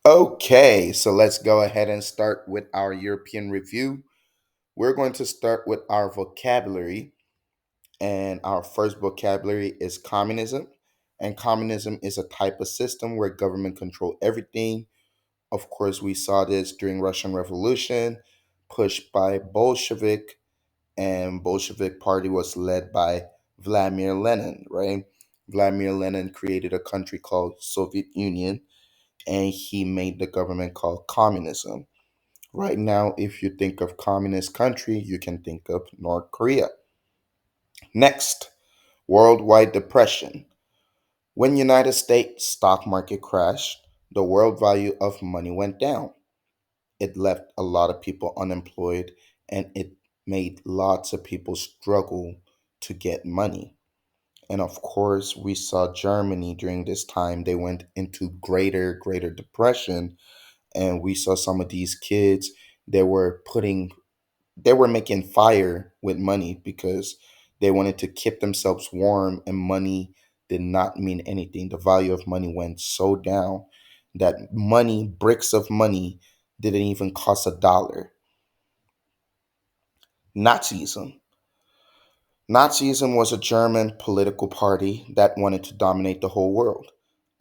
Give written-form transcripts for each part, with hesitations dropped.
Okay, so let's go ahead and start with our European review. We're going to start with our vocabulary, and our first vocabulary is communism. And communism is a type of system where government control everything. Of course, we saw this during Russian Revolution, pushed by Bolshevik, and Bolshevik party was led by Vladimir Lenin, right? Vladimir Lenin created a country called Soviet Union, and he made the government called communism. Right now, if you think of communist country, you can think of North Korea. Next, worldwide depression. When United States stock market crashed, the world value of money went down. It left a lot of people unemployed and it made lots of people struggle to get money. And of course, we saw Germany during this time. They went into greater depression, and we saw some of these kids. They were putting they were making fire with money because they wanted to keep themselves warm, and money did not mean anything. The value of money went so down that bricks of money didn't even cost $1. Nazism. Nazism was a German political party that wanted to dominate the whole world.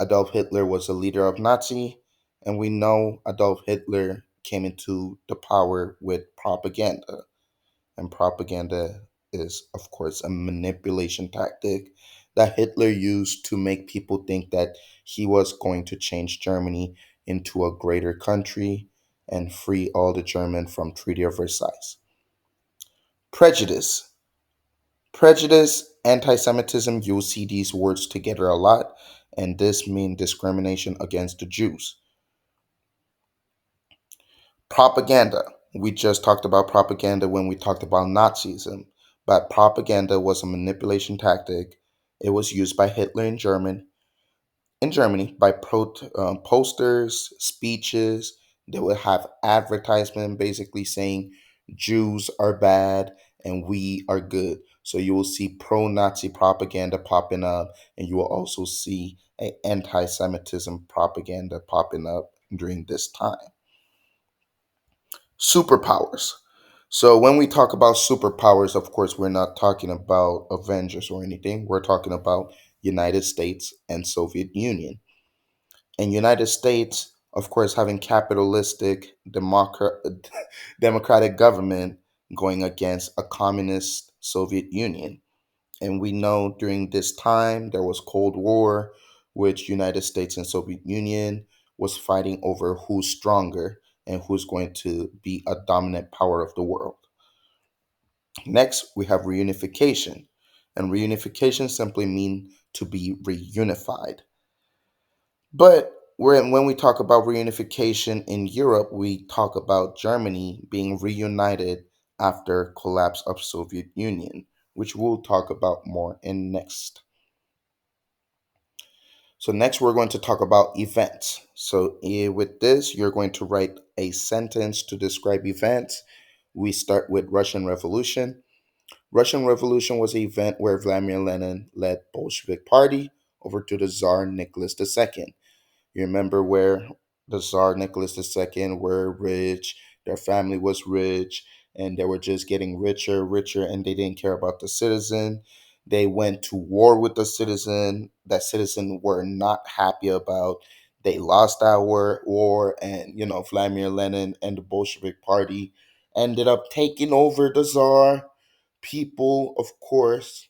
Adolf Hitler was the leader of Nazi, and we know Adolf Hitler came into the power with propaganda. And propaganda is, of course, a manipulation tactic that Hitler used to make people think that he was going to change Germany into a greater country and free all the German from Treaty of Versailles. Prejudice. Prejudice, anti-Semitism, you'll see these words together a lot, and this means discrimination against the Jews. Propaganda. We just talked about propaganda when we talked about Nazism, but propaganda was a manipulation tactic. It was used by Hitler in Germany by posters, speeches. They would have advertisement basically saying Jews are bad and we are good. So you will see pro-Nazi propaganda popping up, and you will also see anti-Semitism propaganda popping up during this time. Superpowers. So when we talk about superpowers, of course, we're not talking about Avengers or anything. We're talking about United States and Soviet Union. And United States, of course, having capitalistic democratic government going against a communist Soviet Union. And we know during this time there was Cold War, which United States and Soviet Union was fighting over who's stronger and who's going to be a dominant power of the world. Next, we have reunification. And reunification simply means to be reunified. But when we talk about reunification in Europe, we talk about Germany being reunited after collapse of Soviet Union, which we'll talk about more in next. So next we're going to talk about events. So with this, you're going to write a sentence to describe events. We start with Russian Revolution. Russian Revolution was an event where Vladimir Lenin led Bolshevik Party over to the Tsar Nicholas II. You remember where the Tsar Nicholas II were rich, their family was rich, and they were just getting richer, and they didn't care about the citizen. They went to war with the citizen. That citizen were not happy about. They lost that war, and Vladimir Lenin and the Bolshevik Party ended up taking over the Tsar. People, of course,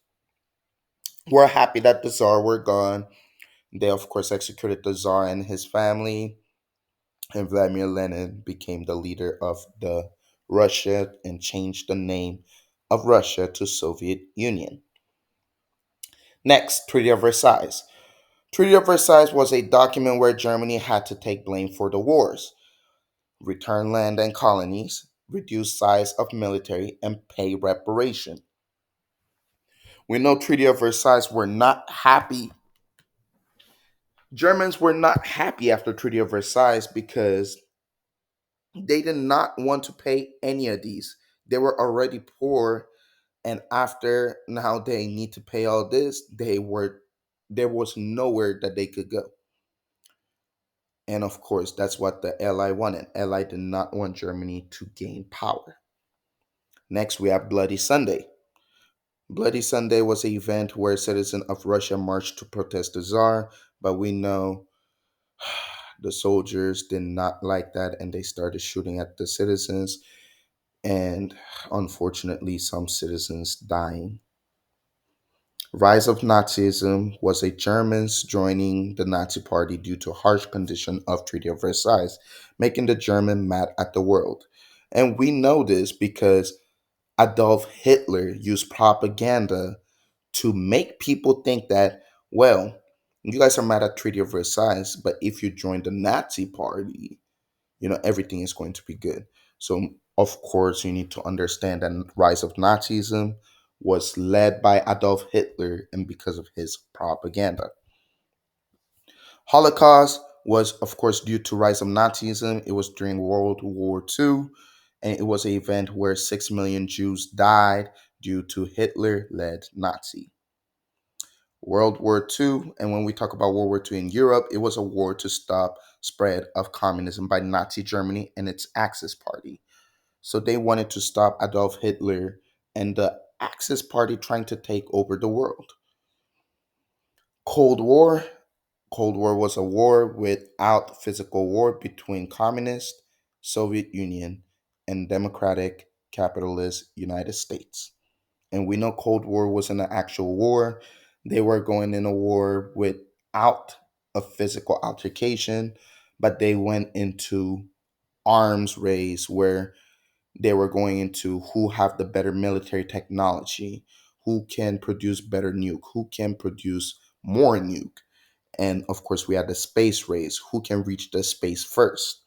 were happy that the Tsar were gone. They, of course, executed the Tsar and his family, and Vladimir Lenin became the leader of the Russia and changed the name of Russia to Soviet Union. Next, Treaty of Versailles. Treaty of Versailles was a document where Germany had to take blame for the wars, return land and colonies, reduce size of military, and pay reparation. We know Treaty of Versailles were not happy. Germans were not happy after Treaty of Versailles because they did not want to pay any of these. They were already poor, and after now they need to pay all this. There was nowhere that they could go. And of course, that's what the Ally wanted. Ally did not want Germany to gain power. Next, we have Bloody Sunday. Bloody Sunday was an event where citizens of Russia marched to protest the Tsar, but we know the soldiers did not like that and they started shooting at the citizens, and unfortunately, some citizens dying. Rise of Nazism was a Germans joining the Nazi Party due to harsh condition of Treaty of Versailles, making the German mad at the world. And we know this because Adolf Hitler used propaganda to make people think that, well, you guys are mad at Treaty of Versailles, but if you join the Nazi Party, everything is going to be good. So of course you need to understand that rise of Nazism was led by Adolf Hitler and because of his propaganda. Holocaust was of course due to rise of Nazism. It was during World War II, and it was an event where 6 million Jews died due to Hitler led Nazi. World War II, and when we talk about World War II in Europe, it was a war to stop spread of communism by Nazi Germany and its Axis party. So they wanted to stop Adolf Hitler and the Axis party trying to take over the world. Cold War. Cold War was a war without physical war between communist Soviet Union and democratic capitalist United States. And we know Cold War wasn't an actual war. They were going in a war without a physical altercation, but they went into arms race where they were going into who have the better military technology, who can produce better nuke, who can produce more nuke. And of course, we had the space race, who can reach the space first.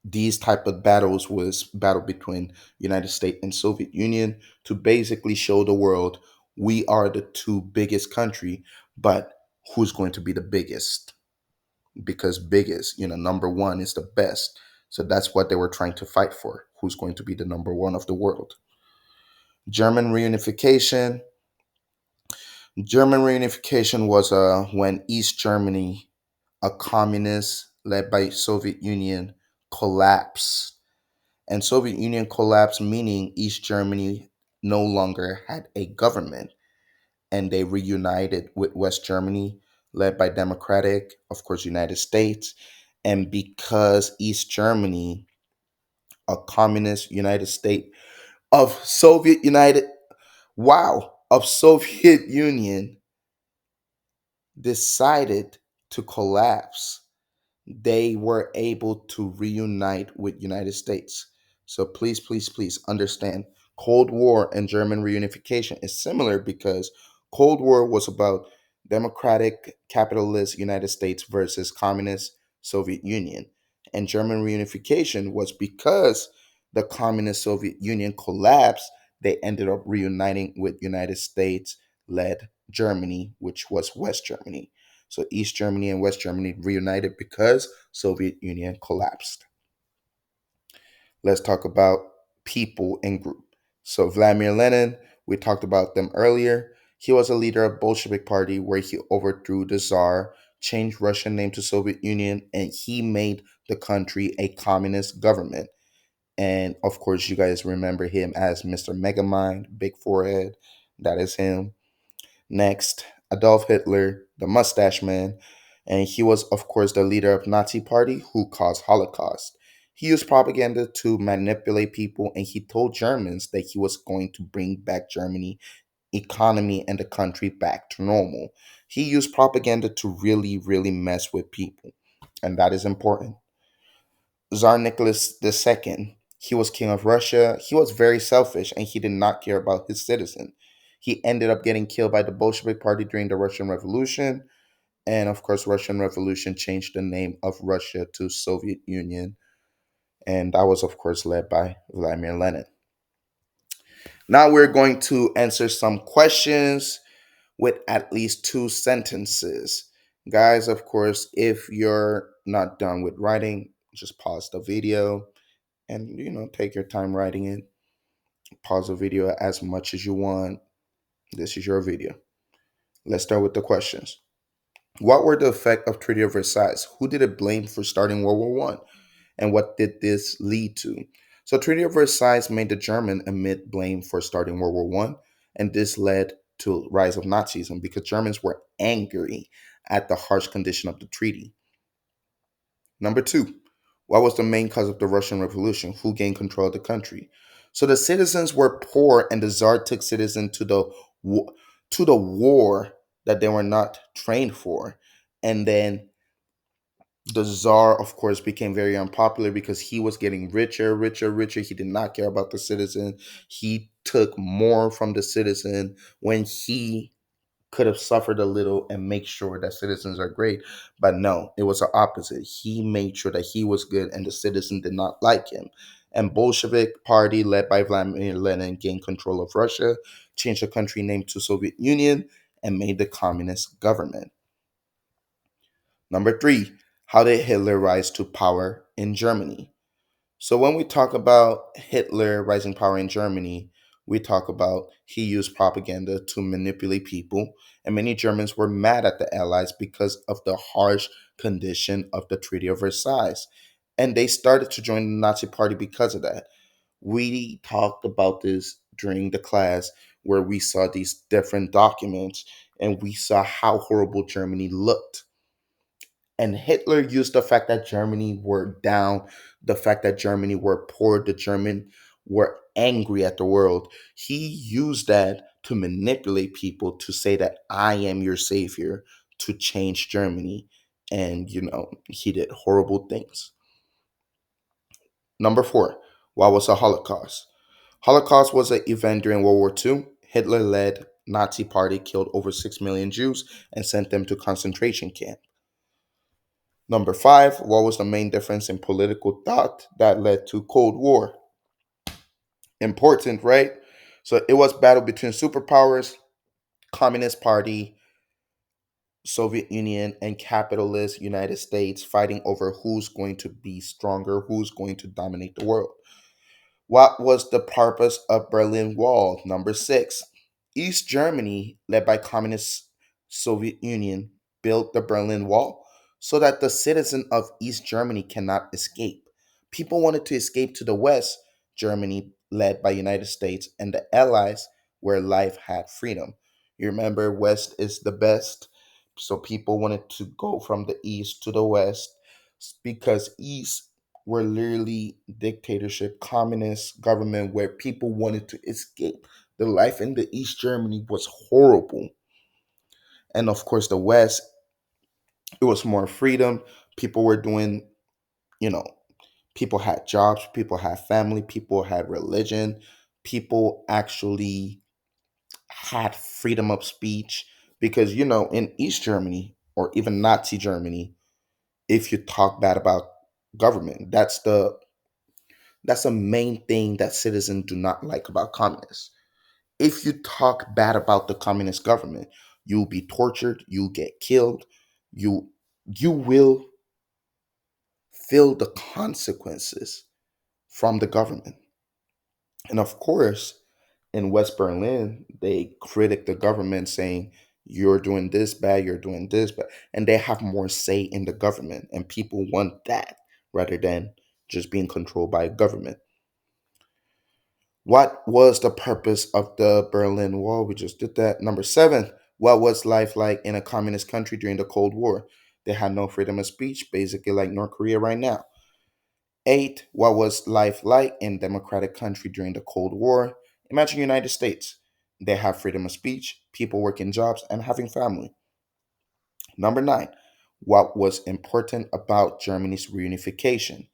These type of battles was battle between United States and Soviet Union to basically show the world we are the two biggest country, but who's going to be the biggest? Because biggest, number one is the best. So that's what they were trying to fight for. Who's going to be the number one of the world? German reunification. German reunification was when East Germany, a communist led by Soviet Union, collapsed. And Soviet Union collapsed, meaning East Germany no longer had a government, and they reunited with West Germany, led by Democratic, of course, United States. And because East Germany, a communist United State of Soviet United, wow, of Soviet Union, decided to collapse, they were able to reunite with United States. So please, please, please understand, Cold War and German reunification is similar because Cold War was about democratic capitalist United States versus communist Soviet Union. And German reunification was because the communist Soviet Union collapsed, they ended up reuniting with United States led Germany, which was West Germany. So East Germany and West Germany reunited because Soviet Union collapsed. Let's talk about people and group. So Vladimir Lenin, we talked about them earlier. He was a leader of Bolshevik Party where he overthrew the Tsar, changed Russian name to Soviet Union, and he made the country a communist government. And of course, you guys remember him as Mr. Megamind, big forehead. That is him. Next, Adolf Hitler, the mustache man, and he was, of course, the leader of Nazi Party who caused Holocaust. He used propaganda to manipulate people, and he told Germans that he was going to bring back Germany economy and the country back to normal. He used propaganda to really, really mess with people, and that is important. Tsar Nicholas II, he was king of Russia. He was very selfish and he did not care about his citizen. He ended up getting killed by the Bolshevik Party during the Russian Revolution. And of course, Russian Revolution changed the name of Russia to Soviet Union. And that was, of course, led by Vladimir Lenin. Now we're going to answer some questions with at least two sentences. Guys, of course, if you're not done with writing, just pause the video and take your time writing it. Pause the video as much as you want. This is your video. Let's start with the questions. What were the effect of Treaty of Versailles? Who did it blame for starting World War One, and what did this lead to? So, Treaty of Versailles made the German admit blame for starting World War One, and this led to rise of Nazism because Germans were angry at the harsh condition of the treaty. Number two, what was the main cause of the Russian Revolution? Who gained control of the country? So the citizens were poor, and the Tsar took citizens to the war that they were not trained for, and then the Tsar, of course, became very unpopular because he was getting richer, richer, richer. He did not care about the citizen. He took more from the citizen when he could have suffered a little and make sure that citizens are great. But no, it was the opposite. He made sure that he was good and the citizen did not like him. And Bolshevik party led by Vladimir Lenin gained control of Russia, changed the country name to Soviet Union, and made the communist government. Number three, how did Hitler rise to power in Germany? So when we talk about Hitler rising power in Germany, we talk about he used propaganda to manipulate people, and many Germans were mad at the Allies because of the harsh condition of the Treaty of Versailles. And they started to join the Nazi Party because of that. We talked about this during the class where we saw these different documents and we saw how horrible Germany looked, and Hitler used the fact that Germany were down, the fact that Germany were poor, the German were angry at the world. He used that to manipulate people to say that I am your savior, to change Germany. And, he did horrible things. Number four, what was the Holocaust? Holocaust was an event during World War II. Hitler led Nazi party killed over 6 million Jews and sent them to concentration camps. Number five, what was the main difference in political thought that led to Cold War? Important, right? So it was battle between superpowers, Communist Party, Soviet Union, and capitalist United States fighting over who's going to be stronger, who's going to dominate the world. What was the purpose of Berlin Wall? Number six, East Germany, led by Communist Soviet Union, built the Berlin Wall so that the citizen of East Germany cannot escape. People wanted to escape to the West Germany, led by United States and the Allies, where life had freedom. You remember, West is the best, so people wanted to go from the East to the West because East were literally dictatorship, communist government where people wanted to escape. The life in the East Germany was horrible. And of course, the West, it was more freedom. People were doing, you know, people had jobs, people had family, people had religion, people actually had freedom of speech. Because, in East Germany or even Nazi Germany, if you talk bad about government, that's the main thing that citizens do not like about communists. If you talk bad about the communist government, you'll be tortured, you'll get killed, you you will feel the consequences from the government. And of course, in West Berlin, they critic the government saying you're doing this bad, you're doing this bad, and they have more say in the government, and people want that rather than just being controlled by a government. What was the purpose of the Berlin Wall? We just did that. Number seven, what was life like in a communist country during the Cold War? They had no freedom of speech, basically like North Korea right now. Eight, what was life like in democratic country during the Cold War? Imagine United States. They have freedom of speech, people working jobs, and having family. Number nine, what was important about Germany's reunification?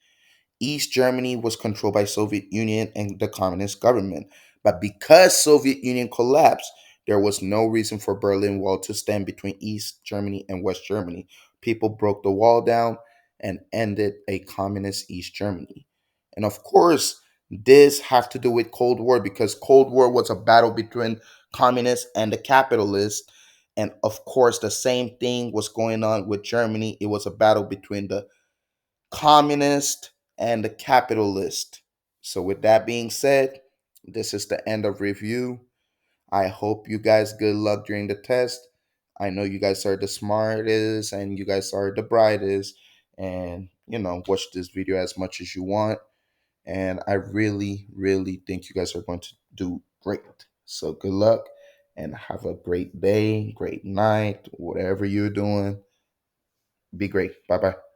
East Germany was controlled by Soviet Union and the communist government. But because Soviet Union collapsed, there was no reason for Berlin Wall to stand between East Germany and West Germany. People broke the wall down and ended a communist East Germany. And of course, this have to do with Cold War because Cold War was a battle between communists and the capitalists. And of course, the same thing was going on with Germany. It was a battle between the communist and the capitalist. So, with that being said, this is the end of review. I hope you guys good luck during the test. I know you guys are the smartest and you guys are the brightest. And, watch this video as much as you want. And I really, really think you guys are going to do great. So good luck and have a great day, great night, whatever you're doing. Be great. Bye bye.